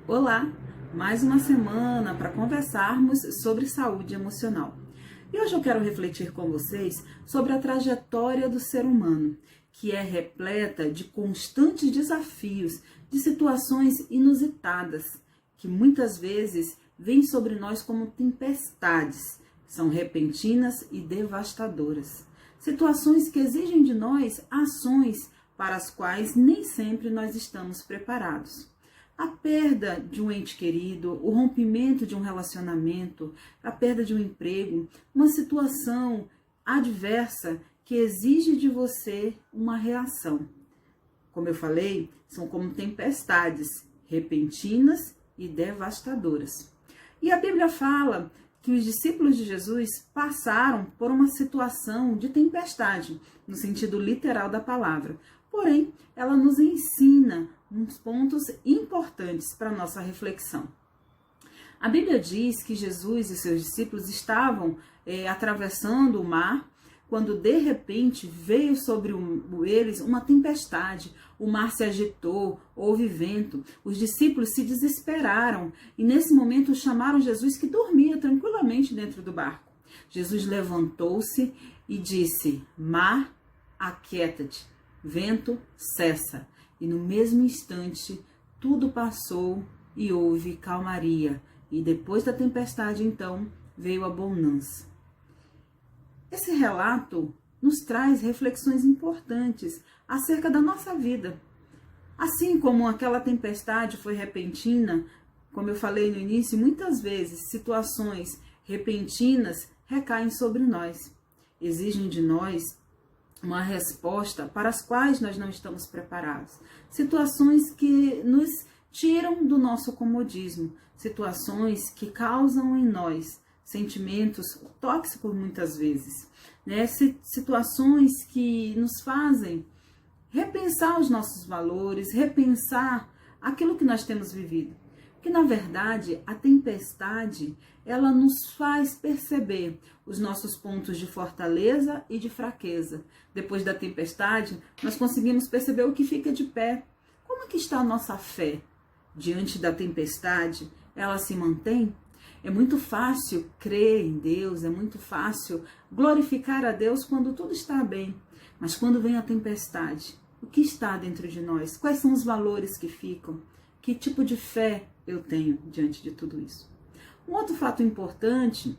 Olá, mais uma semana para conversarmos sobre saúde emocional. E hoje eu quero refletir com vocês sobre a trajetória do ser humano, que é repleta de constantes desafios, de situações inusitadas, que muitas vezes vêm sobre nós como tempestades, são repentinas e devastadoras. Situações que exigem de nós ações para as quais nem sempre nós estamos preparados. A perda de um ente querido, o rompimento de um relacionamento, a perda de um emprego, uma situação adversa que exige de você uma reação. Como eu falei, são como tempestades repentinas e devastadoras. E a Bíblia fala que os discípulos de Jesus passaram por uma situação de tempestade, no sentido literal da palavra. Porém, ela nos ensina uns pontos importantes para a nossa reflexão. A Bíblia diz que Jesus e seus discípulos estavam atravessando o mar, quando de repente veio sobre eles uma tempestade, o mar se agitou, houve vento, os discípulos se desesperaram e nesse momento chamaram Jesus que dormia tranquilamente dentro do barco. Jesus levantou-se e disse: mar, aquieta-te, vento, cessa. E no mesmo instante, tudo passou e houve calmaria. E depois da tempestade, então, veio a bonança. Esse relato nos traz reflexões importantes acerca da nossa vida. Assim como aquela tempestade foi repentina, como eu falei no início, muitas vezes situações repentinas recaem sobre nós. Exigem de nós uma resposta para as quais nós não estamos preparados. Situações que nos tiram do nosso comodismo, situações que causam em nós sentimentos tóxicos muitas vezes, né? Situações que nos fazem repensar os nossos valores, repensar aquilo que nós temos vivido. Que na verdade a tempestade ela nos faz perceber os nossos pontos de fortaleza e de fraqueza. Depois da tempestade, nós conseguimos perceber o que fica de pé. Como é que está a nossa fé? Diante da tempestade, ela se mantém? É muito fácil crer em Deus, é muito fácil glorificar a Deus quando tudo está bem. Mas quando vem a tempestade, o que está dentro de nós? Quais são os valores que ficam? Que tipo de fé eu tenho diante de tudo isso? Um outro fato importante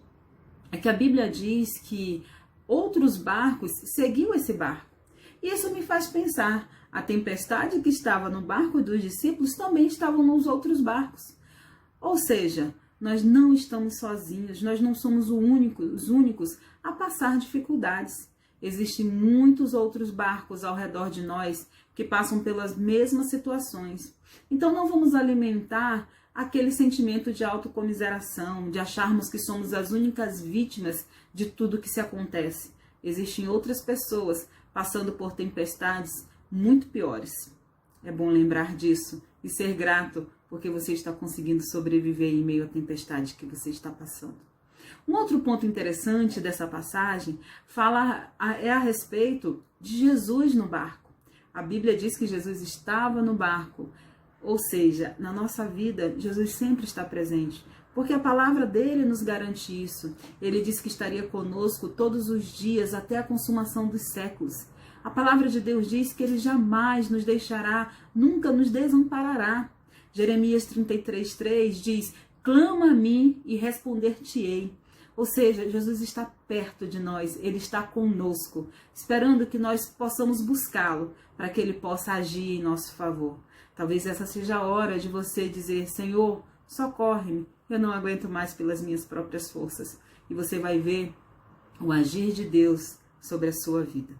é que a Bíblia diz que outros barcos seguiam esse barco. E isso me faz pensar, a tempestade que estava no barco dos discípulos também estava nos outros barcos. Ou seja, nós não estamos sozinhos, nós não somos os únicos a passar dificuldades. Existem muitos outros barcos ao redor de nós que passam pelas mesmas situações. Então não vamos alimentar aquele sentimento de autocomiseração, de acharmos que somos as únicas vítimas de tudo que se acontece. Existem outras pessoas passando por tempestades muito piores. É bom lembrar disso e ser grato porque você está conseguindo sobreviver em meio à tempestade que você está passando. Um outro ponto interessante dessa passagem é a respeito de Jesus no barco. A Bíblia diz que Jesus estava no barco, ou seja, na nossa vida, Jesus sempre está presente, porque a palavra dele nos garante isso. Ele disse que estaria conosco todos os dias até a consumação dos séculos. A palavra de Deus diz que ele jamais nos deixará, nunca nos desamparará. Jeremias 33:3 diz: clama a mim e responder-te-ei. Ou seja, Jesus está perto de nós, ele está conosco, esperando que nós possamos buscá-lo para que ele possa agir em nosso favor. Talvez essa seja a hora de você dizer: Senhor, socorre-me, eu não aguento mais pelas minhas próprias forças. E você vai ver o agir de Deus sobre a sua vida.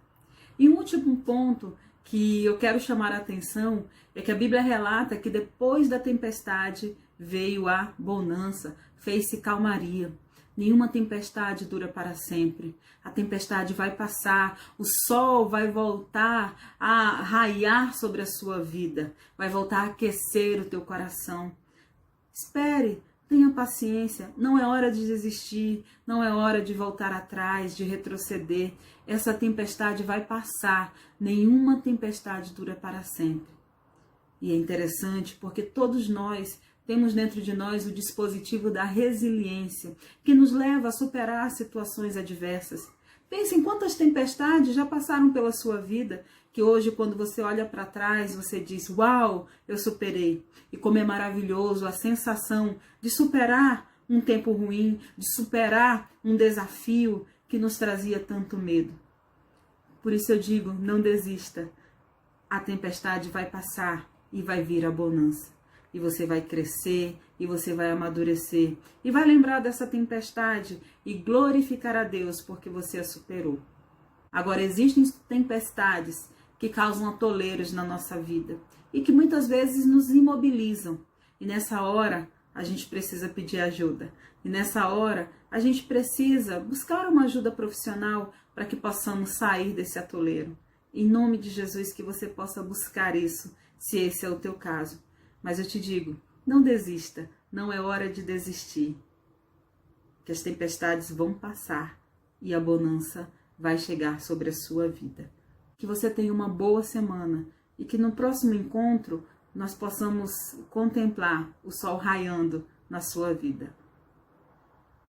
E um último ponto que eu quero chamar a atenção é que a Bíblia relata que depois da tempestade veio a bonança, fez-se calmaria. Nenhuma tempestade dura para sempre. A tempestade vai passar, o sol vai voltar a raiar sobre a sua vida, vai voltar a aquecer o teu coração. Espere, tenha paciência, não é hora de desistir, não é hora de voltar atrás, de retroceder. Essa tempestade vai passar, nenhuma tempestade dura para sempre. E é interessante porque todos nós temos dentro de nós o dispositivo da resiliência, que nos leva a superar situações adversas. Pense em quantas tempestades já passaram pela sua vida, que hoje, quando você olha para trás, você diz, uau, eu superei. E como é maravilhoso a sensação de superar um tempo ruim, de superar um desafio que nos trazia tanto medo. Por isso eu digo, não desista. A tempestade vai passar e vai vir a bonança. E você vai crescer, e você vai amadurecer. E vai lembrar dessa tempestade e glorificar a Deus porque você a superou. Agora, existem tempestades que causam atoleiros na nossa vida e que muitas vezes nos imobilizam. E nessa hora, a gente precisa pedir ajuda. E nessa hora, a gente precisa buscar uma ajuda profissional para que possamos sair desse atoleiro. Em nome de Jesus, que você possa buscar isso, se esse é o teu caso. Mas eu te digo, não desista, não é hora de desistir. Que as tempestades vão passar e a bonança vai chegar sobre a sua vida. Que você tenha uma boa semana e que no próximo encontro nós possamos contemplar o sol raiando na sua vida.